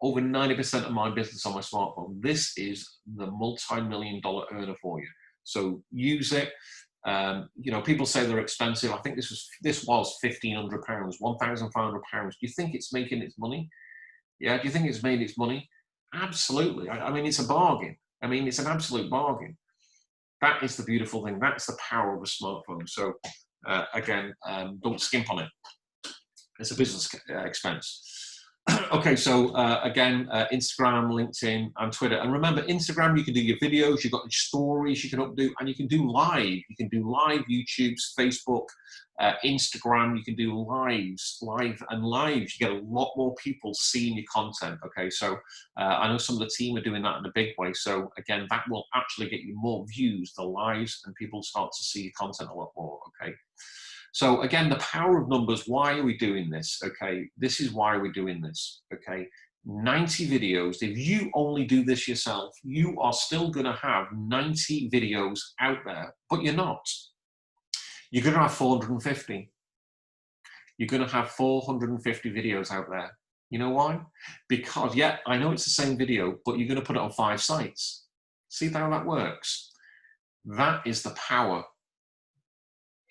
S1: over 90% of my business on my smartphone. This is the multi-million-dollar earner for you. So use it. You know, people say they're expensive. I think this was £1,500, £1,500. Do you think it's making its money? Yeah. Do you think it's made its money? Absolutely. I mean, it's a bargain. I mean, it's an absolute bargain. That is the beautiful thing. That's the power of a smartphone. So again, don't skimp on it. It's a business expense. Okay, so again, Instagram, LinkedIn, and Twitter. And remember, Instagram, you can do your videos, you've got your stories you can updo, and you can do live. You can do live YouTubes, Facebook, Instagram. You can do live. You get a lot more people seeing your content. Okay, so I know some of the team are doing that in a big way. So again, that will actually get you more views, the lives, and people start to see your content a lot more. Okay. So again, the power of numbers. Why are we doing this? Okay, this is why we're doing this. Okay, 90 videos. If you only do this yourself, you are still going to have 90 videos out there, but you're not. You're going to have 450. You're going to have 450 videos out there. You know why? Because, yeah, I know it's the same video, but you're going to put it on 5 sites. See how that works? That is the power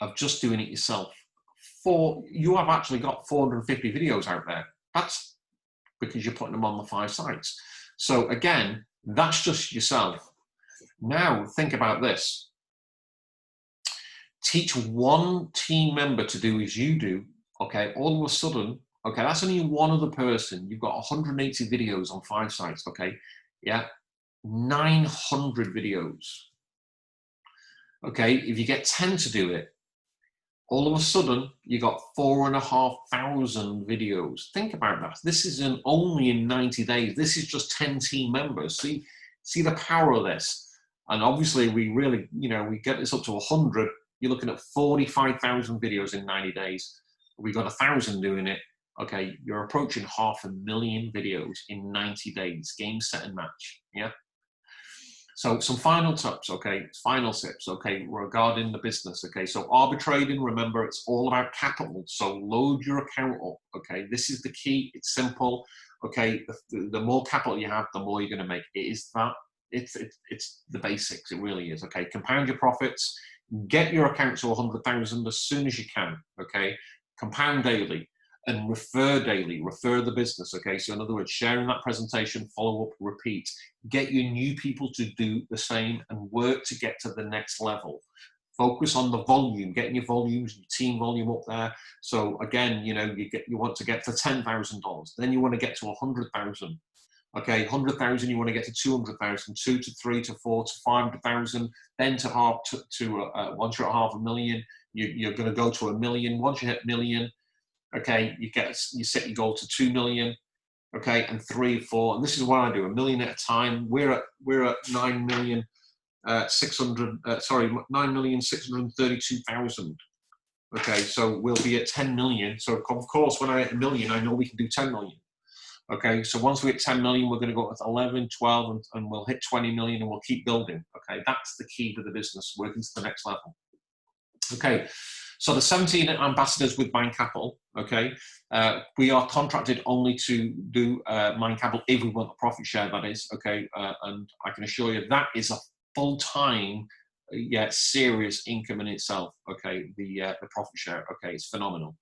S1: of just doing it yourself. You have actually got 450 videos out there. That's because you're putting them on the 5 sites. So again, that's just yourself. Now think about this. Teach one team member to do as you do. Okay, all of a sudden, okay, that's only one other person. You've got 180 videos on 5 sites. Okay, yeah, 900 videos. Okay, if you get 10 to do it, all of a sudden, you got 4,500 videos. Think about that. This isn't only in 90 days. This is just 10 team members. See the power of this. And obviously, we really, you know, we get this up to 100. You're looking at 45,000 videos in 90 days. We got 1,000 doing it. Okay, you're approaching 500,000 videos in 90 days. Game, set, and match. Yeah. So some final tips, okay, final tips, okay, regarding the business, okay. So arbitrating, remember, it's all about capital. So load your account up, okay. This is the key. It's simple, okay. The more capital you have, the more you're going to make. It is that. It's the basics. It really is, okay. Compound your profits. Get your account to 100,000 as soon as you can, okay. Compound daily. And refer daily, refer the business, okay? So in other words, sharing that presentation, follow up, repeat. Get your new people to do the same and work to get to the next level. Focus on the volume, getting your volumes, your team volume up there. So again, you know, you want to get to $10,000. Then you want to get to 100,000. Okay, 100,000, you want to get to 200,000, 2 to 3 to 4 to 500,000, then to once you're at 500,000, you're going to go to 1 million. Once you hit 1 million, okay, you set your goal to 2 million, okay, and 3, 4, and this is what I do, 1 million at a time. We're at 9,632,000. Okay, so we'll be at 10 million. So of course, when I hit 1 million, I know we can do 10 million. Okay, so once we hit 10 million, we're going to go with 11, 12, and we'll hit 20 million, and we'll keep building. Okay, that's the key to the business, working to the next level. Okay, so the 17 ambassadors with MindCAPITAL, okay, we are contracted only to do MindCAPITAL if we want a profit share, that is, okay, and I can assure you that is a full-time, serious income in itself, okay, the profit share, okay, it's phenomenal.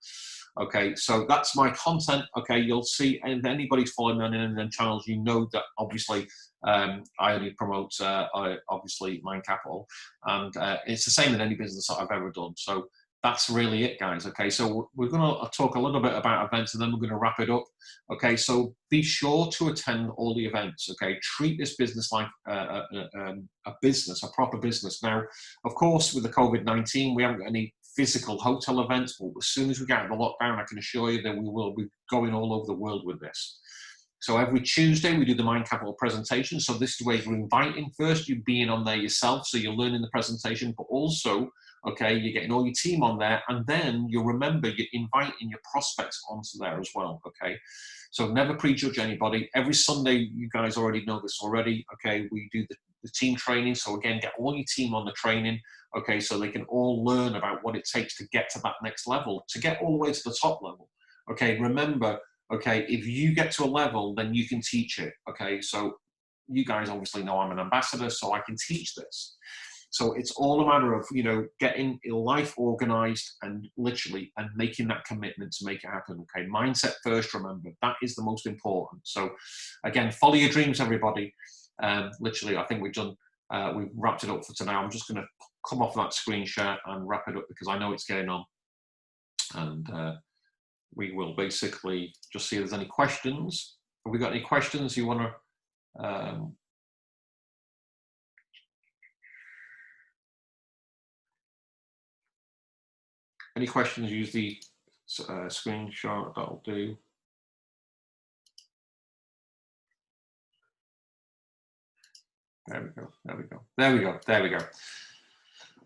S1: Okay, so that's my content. Okay, you'll see, and anybody's following me on any of them channels, you know that obviously I only promote obviously MindCAPITAL, and it's the same in any business that I've ever done. So that's really it, guys. Okay, so we're going to talk a little bit about events, and then we're going to wrap it up. Okay, so be sure to attend all the events. Okay, treat this business like a business, a proper business. Now, of course, with the COVID-19, we haven't got any physical hotel events, but as soon as we get out of the lockdown, I can assure you that we will be going all over the world with this. So every Tuesday we do the MindCAPITAL presentation. So this is where you're inviting first, you're being on there yourself, so you're learning the presentation, but also, okay, you're getting all your team on there, and then you'll remember you're inviting your prospects onto there as well, okay? So never prejudge anybody. Every Sunday, you guys already know this already, okay, we do the team training. So again, get all your team on the training, okay, so they can all learn about what it takes to get to that next level, to get all the way to the top level, okay? Remember, okay, if you get to a level, then you can teach it, okay? So you guys obviously know I'm an ambassador, so I can teach this. So it's all a matter of, you know, getting your life organized and literally and making that commitment to make it happen. Okay, mindset first, remember, that is the most important. So again, follow your dreams, everybody. Literally, I think we've wrapped it up for tonight. I'm just going to come off that screen share and wrap it up because I know it's getting on. And we will basically just see if there's any questions. Have we got any questions you want to... Any questions, use the screenshot, that'll do. There we go, there we go, there we go, there we go.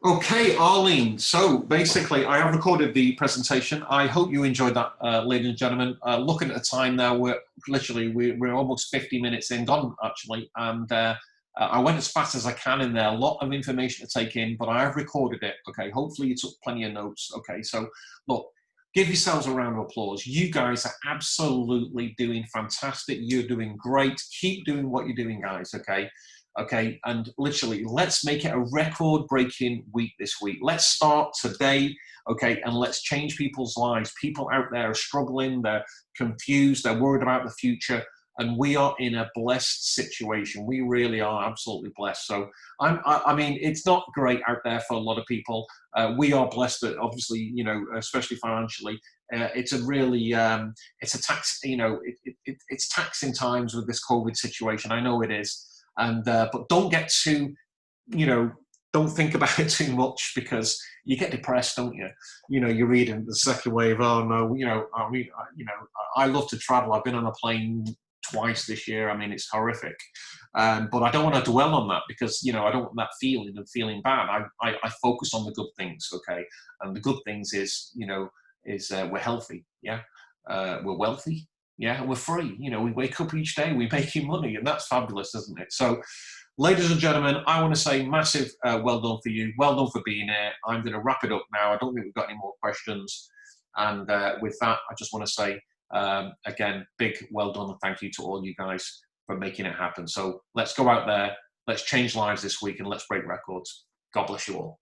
S1: Okay, Arlene, so basically I have recorded the presentation. I hope you enjoyed that, ladies and gentlemen. Looking at the time now, we're almost 50 minutes in, gone actually, and I went as fast as I can in there, a lot of information to take in, but I have recorded it, okay? Hopefully you took plenty of notes, okay? So, look, give yourselves a round of applause. You guys are absolutely doing fantastic. You're doing great. Keep doing what you're doing, guys, okay? Okay, and literally, let's make it a record-breaking week this week. Let's start today, okay, and let's change people's lives. People out there are struggling, they're confused, they're worried about the future, and we are in a blessed situation. We really are absolutely blessed. So I mean, it's not great out there for a lot of people. We are blessed that obviously, you know, especially financially, it's a really, it's a tax, you know, it's taxing times with this COVID situation. I know it is. And, but don't get too, you know, don't think about it too much because you get depressed, don't you? You know, you're reading the second wave. Oh no, you know, I love to travel. I've been on a plane twice this year. I mean, it's horrific. But I don't want to dwell on that because, you know, I don't want that feeling of feeling bad. I focus on the good things, okay? And the good things is, you know, is we're healthy, yeah? We're wealthy, yeah? And we're free. You know, we wake up each day, we're making money, and that's fabulous, isn't it? So, ladies and gentlemen, I want to say massive well done for you. Well done for being here. I'm going to wrap it up now. I don't think we've got any more questions. And with that, I just want to say, again, big well done and thank you to all you guys for making it happen. So let's go out there, let's change lives this week, and let's break records. God bless you all.